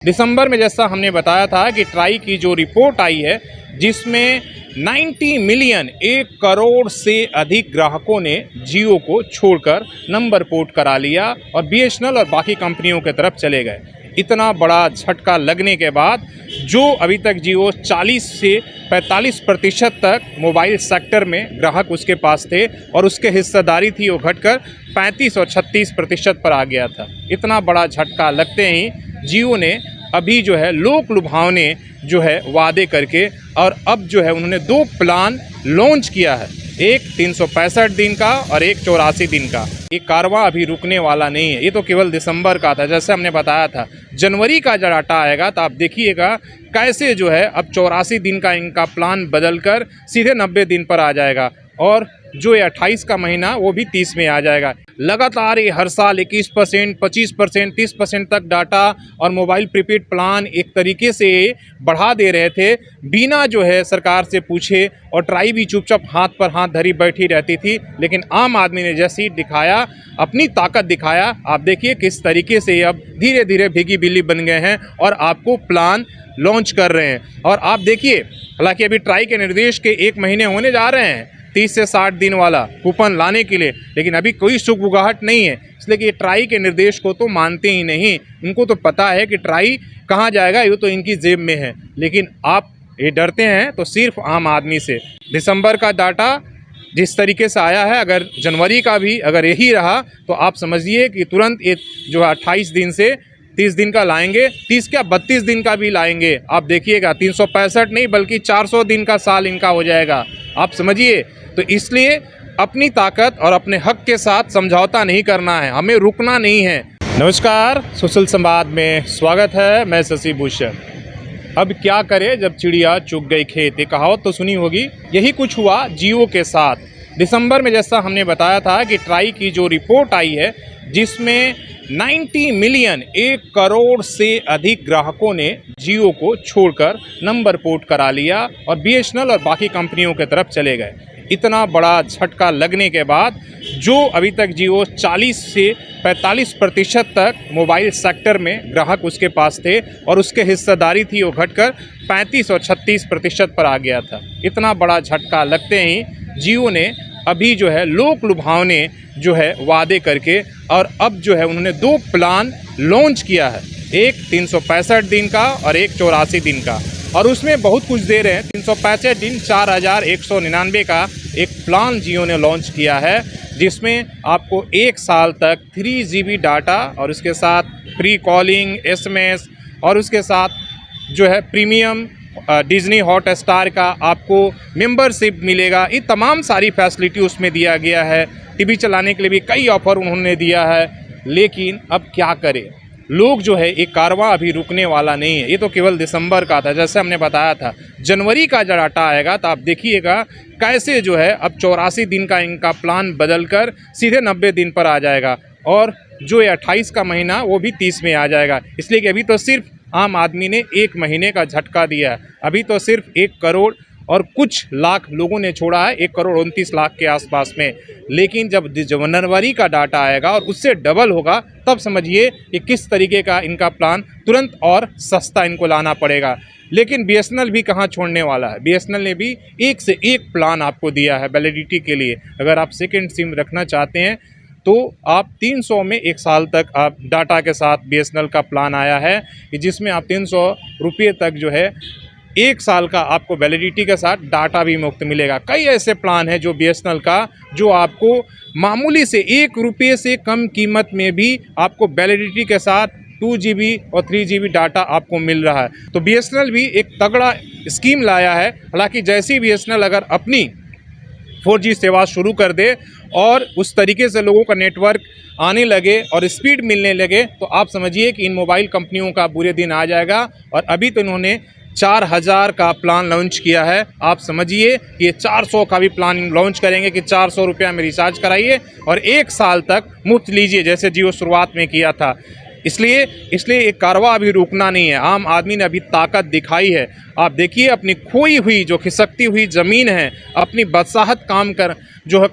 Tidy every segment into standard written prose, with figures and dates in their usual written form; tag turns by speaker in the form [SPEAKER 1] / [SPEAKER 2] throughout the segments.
[SPEAKER 1] दिसंबर में जैसा हमने बताया था कि ट्राई की जो रिपोर्ट आई है जिसमें 90 मिलियन 1 करोड़ से अधिक ग्राहकों ने जियो को छोड़कर नंबर पोर्ट करा लिया और बीएसएनएल और बाकी कंपनियों की तरफ चले गए। इतना बड़ा झटका लगने के बाद जो अभी तक जियो 40 से 45% तक मोबाइल सेक्टर में ग्राहक उसके पास थे और उसके हिस्सेदारी थी वो घटकर 35 और 36% पर आ गया था। इतना बड़ा झटका लगते ही जियो ने अभी जो है लोक लुभावने जो है वादे करके और अब जो है उन्होंने 2 प्लान लॉन्च किया है, एक 365 दिन का और एक 84 दिन का। ये कारवां अभी रुकने वाला नहीं है, ये तो केवल दिसंबर का था। जैसे हमने बताया था जनवरी का जब डाटा आएगा तो आप देखिएगा कैसे जो है अब 84 दिन का इनका प्लान बदलकर सीधे 90 दिन पर आ जाएगा और जो ये 28 का महीना वो भी 30 में आ जाएगा। लगातार ये हर साल 21%, 25%, 30% तक डाटा और मोबाइल प्रीपेड प्लान एक तरीके से बढ़ा दे रहे थे बिना जो है सरकार से पूछे, और ट्राई भी चुपचाप हाथ पर हाथ धरी बैठी रहती थी। लेकिन आम आदमी ने जैसे ही दिखाया, अपनी ताकत दिखाया, आप देखिए किस तरीके से अब धीरे धीरे भीगी बिल्ली बन गए हैं और आपको प्लान लॉन्च कर रहे हैं। और आप देखिए, हालांकि अभी ट्राई के निर्देश के 1 महीने होने जा रहे हैं 30 से 60 दिन वाला कूपन लाने के लिए, लेकिन अभी कोई सुगबुगाहट नहीं है, इसलिए कि ये ट्राई के निर्देश को तो मानते ही नहीं। उनको तो पता है कि ट्राई कहाँ जाएगा, ये तो इनकी जेब में है। लेकिन आप ये डरते हैं तो सिर्फ आम आदमी से। दिसंबर का डाटा जिस तरीके से आया है, अगर जनवरी का भी अगर यही रहा तो आप समझिए कि तुरंत ये जो 28 दिन से 30 दिन का लाएंगे, 30 क्या 32 दिन का भी लाएंगे। आप देखिएगा 365 नहीं बल्कि 400 दिन का साल इनका हो जाएगा, आप समझिए। तो इसलिए अपनी ताकत और अपने हक के साथ समझौता नहीं करना है, हमें रुकना नहीं है। नमस्कार, सुशील संवाद में स्वागत है, मैं शशि भूषण। अब क्या करे जब चिड़िया चुग गई खेत, ये कहावत तो सुनी होगी। यही कुछ हुआ जियो के साथ। दिसंबर में जैसा हमने बताया था कि ट्राई की जो रिपोर्ट आई है जिसमें 90 मिलियन 1 करोड़ से अधिक ग्राहकों ने जियो को छोड़कर नंबर पोर्ट करा लिया और बीएसएनएल और बाकी कंपनियों की तरफ चले गए। इतना बड़ा झटका लगने के बाद जो अभी तक जियो 40 से 45% तक मोबाइल सेक्टर में ग्राहक उसके पास थे और उसके हिस्सेदारी थी वो घटकर 35 और 36% पर आ गया था। इतना बड़ा झटका लगते ही जियो ने अभी जो है लोक लुभावने जो है वादे करके और अब जो है उन्होंने 2 प्लान लॉन्च किया है, एक 365 दिन का और एक 84 दिन का। और उसमें बहुत कुछ दे रहे हैं। 365 दिन 4199 का एक प्लान जियो ने लॉन्च किया है जिसमें आपको 1 साल तक 3 GB डाटा और उसके साथ फ्री कॉलिंग, SMS और उसके साथ जो है प्रीमियम डिज्नी हॉटस्टार का आपको मेंबरशिप मिलेगा। ये तमाम सारी फैसिलिटी उसमें दिया गया है। टीवी चलाने के लिए भी कई ऑफ़र उन्होंने दिया है। लेकिन अब क्या करें, लोग जो है एक कारवां अभी रुकने वाला नहीं है, ये तो केवल दिसंबर का था। जैसे हमने बताया था जनवरी का जब डाटा आएगा तो आप देखिएगा कैसे जो है अब 84 दिन का इनका प्लान बदलकर सीधे 90 दिन पर आ जाएगा और जो ये 28 का महीना वो भी 30 में आ जाएगा। इसलिए कि अभी तो सिर्फ आम आदमी ने 1 महीने का झटका दिया है। अभी तो सिर्फ 1 करोड़ और कुछ लाख लोगों ने छोड़ा है, 1 करोड़ 29 लाख के आसपास में। लेकिन जब जनवरी का डाटा आएगा और उससे डबल होगा तब समझिए कि किस तरीके का इनका प्लान तुरंत और सस्ता इनको लाना पड़ेगा। लेकिन बीएसएनएल भी कहाँ छोड़ने वाला है। बीएसएनएल ने भी एक से एक प्लान आपको दिया है वैलिडिटी के लिए। अगर आप सेकेंड सिम रखना चाहते हैं तो आप 300 में 1 साल तक आप डाटा के साथ बीएसएनएल का प्लान आया है कि जिसमें आप 300 रुपये तक जो है 1 साल का आपको वैलिडिटी के साथ डाटा भी मुफ्त मिलेगा। कई ऐसे प्लान हैं जो बीएसएनएल का जो आपको मामूली से 1 रुपये से कम कीमत में भी आपको वैलिडिटी के साथ 2 GB और 3 GB डाटा आपको मिल रहा है। तो बीएसएनएल भी एक तगड़ा स्कीम लाया है। हालांकि जैसी बीएसएनएल अगर अपनी 4G सेवा शुरू कर दे और उस तरीके से लोगों का नेटवर्क आने लगे और स्पीड मिलने लगे तो आप समझिए कि इन मोबाइल कंपनियों का बुरे दिन आ जाएगा। और अभी तो इन्होंने 4000 का प्लान लॉन्च किया है। आप समझिए कि ये 400 का भी प्लान लॉन्च करेंगे कि 400 रुपये में रिचार्ज कराइए और 1 साल तक मुफ्त लीजिए, जैसे जियो शुरुआत में किया था। इसलिए एक कारवां अभी रुकना नहीं है। आम आदमी ने अभी ताकत दिखाई है। आप देखिए अपनी खोई हुई जो खिसकती हुई ज़मीन है, अपनी बादशाहत जो है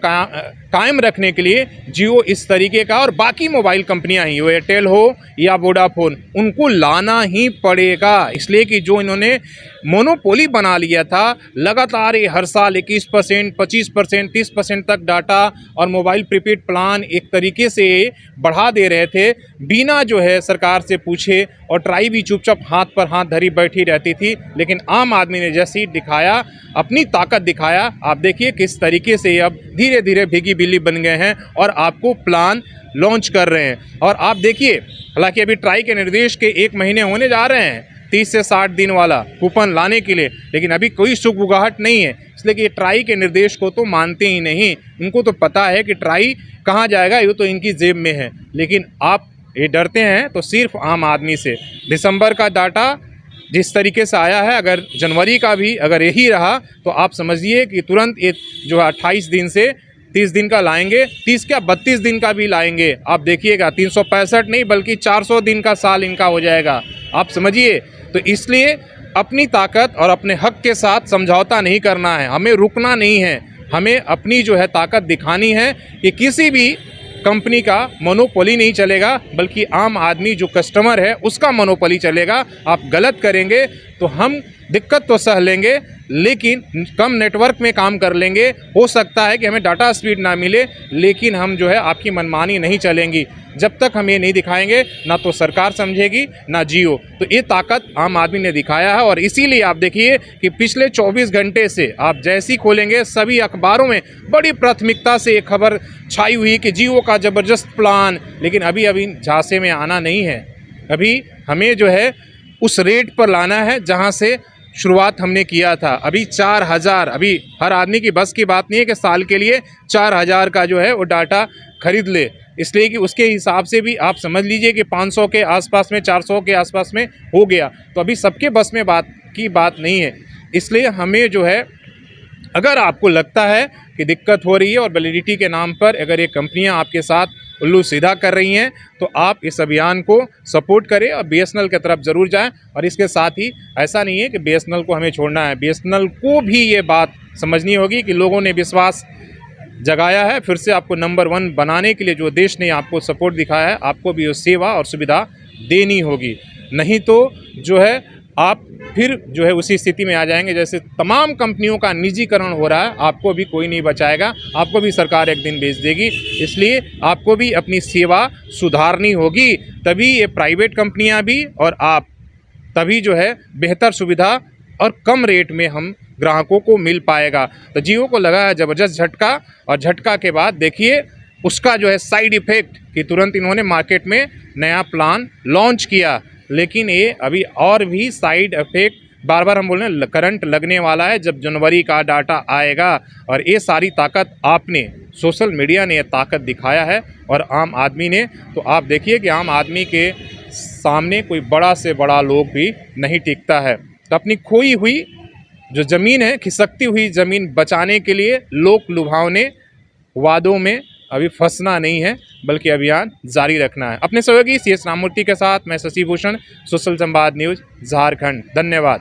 [SPEAKER 1] कायम रखने के लिए जियो इस तरीके का और बाकी मोबाइल कंपनियां ही, एयरटेल हो या वोडाफोन, उनको लाना ही पड़ेगा। इसलिए कि जो इन्होंने मोनोपोली बना लिया था, लगातार ये हर साल 21%, 25%, 30% तक डाटा और मोबाइल प्रीपेड प्लान एक तरीके से बढ़ा दे रहे थे बिना जो है सरकार से पूछे, और ट्राई भी चुपचाप हाथ पर हाथ धरी बैठी रहती थी। लेकिन आम आदमी ने जैसे ही दिखाया, अपनी ताकत दिखाया, आप देखिए किस तरीके से अब धीरे धीरे भीगी बिल्ली बन गए हैं और आपको प्लान लॉन्च कर रहे हैं। और आप देखिए, हालांकि अभी ट्राई के निर्देश के 1 महीने होने जा रहे हैं 30 से 60 दिन वाला कूपन लाने के लिए, लेकिन अभी कोई सुगबुगाहट नहीं है, इसलिए कि ट्राई के निर्देश को तो मानते ही नहीं। उनको तो पता है कि ट्राई कहाँ जाएगा, ये तो इनकी जेब में है। लेकिन आप ये डरते हैं तो सिर्फ आम आदमी से। दिसंबर का डाटा जिस तरीके से आया है, अगर जनवरी का भी अगर यही रहा तो आप समझिए कि तुरंत ये जो है 28 दिन से 30 दिन का लाएंगे, 30 क्या 32 दिन का भी लाएंगे। आप देखिएगा 365 नहीं बल्कि 400 दिन का साल इनका हो जाएगा, आप समझिए। तो इसलिए अपनी ताकत और अपने हक के साथ समझौता नहीं करना है, हमें रुकना नहीं है, हमें अपनी जो है ताकत दिखानी है कि किसी भी कंपनी का मोनोपोली नहीं चलेगा, बल्कि आम आदमी जो कस्टमर है उसका मोनोपोली चलेगा। आप गलत करेंगे तो हम दिक्कत तो सह लेंगे, लेकिन कम नेटवर्क में काम कर लेंगे। हो सकता है कि हमें डाटा स्पीड ना मिले, लेकिन हम जो है आपकी मनमानी नहीं चलेंगी। जब तक हम ये नहीं दिखाएंगे, ना तो सरकार समझेगी ना जियो। तो ये ताकत आम आदमी ने दिखाया है, और इसीलिए आप देखिए कि पिछले 24 घंटे से आप जैसी खोलेंगे सभी अखबारों में बड़ी प्राथमिकता से एक खबर छाई हुई कि जियो का ज़बरदस्त प्लान। लेकिन अभी झांसे में आना नहीं है, अभी हमें जो है उस रेट पर लाना है जहाँ से शुरुआत हमने किया था। अभी 4000, अभी हर आदमी की बस की बात नहीं है कि साल के लिए 4000 का जो है वो डाटा खरीद ले, इसलिए कि उसके हिसाब से भी आप समझ लीजिए कि 500 के आसपास में, 400 के आसपास में हो गया। तो अभी सबके बस में बात नहीं है। इसलिए हमें जो है, अगर आपको लगता है कि दिक्कत हो रही है और वैलिडिटी के नाम पर अगर ये कंपनियां आपके साथ उल्लू सीधा कर रही हैं, तो आप इस अभियान को सपोर्ट करें और बीएसएनएल की तरफ ज़रूर जाएं। और इसके साथ ही ऐसा नहीं है कि बीएसएनएल को हमें छोड़ना है, बीएसएनएल को भी ये बात समझनी होगी कि लोगों ने विश्वास जगाया है। फिर से आपको नंबर 1 बनाने के लिए जो देश ने आपको सपोर्ट दिखाया है, आपको भी वो सेवा और सुविधा देनी होगी। नहीं तो जो है आप फिर जो है उसी स्थिति में आ जाएंगे जैसे तमाम कंपनियों का निजीकरण हो रहा है। आपको भी कोई नहीं बचाएगा, आपको भी सरकार एक दिन बेच देगी। इसलिए आपको भी अपनी सेवा सुधारनी होगी, तभी ये प्राइवेट कंपनियां भी और आप तभी जो है बेहतर सुविधा और कम रेट में हम ग्राहकों को मिल पाएगा। तो जियो को लगा है ज़बरदस्त झटका, और झटका के बाद देखिए उसका जो है साइड इफ़ेक्ट कि तुरंत इन्होंने मार्केट में नया प्लान लॉन्च किया। लेकिन ये अभी और भी साइड इफ़ेक्ट बार बार हम बोल रहे हैं करंट लगने वाला है जब जनवरी का डाटा आएगा। और ये सारी ताकत आपने, सोशल मीडिया ने ये ताकत दिखाया है और आम आदमी ने। तो आप देखिए कि आम आदमी के सामने कोई बड़ा से बड़ा लोग भी नहीं टिकता है। तो अपनी खोई हुई जो ज़मीन है, खिसकती हुई ज़मीन बचाने के लिए लोक लुभावने वादों में अभी फंसना नहीं है, बल्कि अभियान जारी रखना है। अपने सहयोगी CS राममूर्ति के साथ मैं शशि भूषण, सोशल संवाद न्यूज़ झारखंड। धन्यवाद।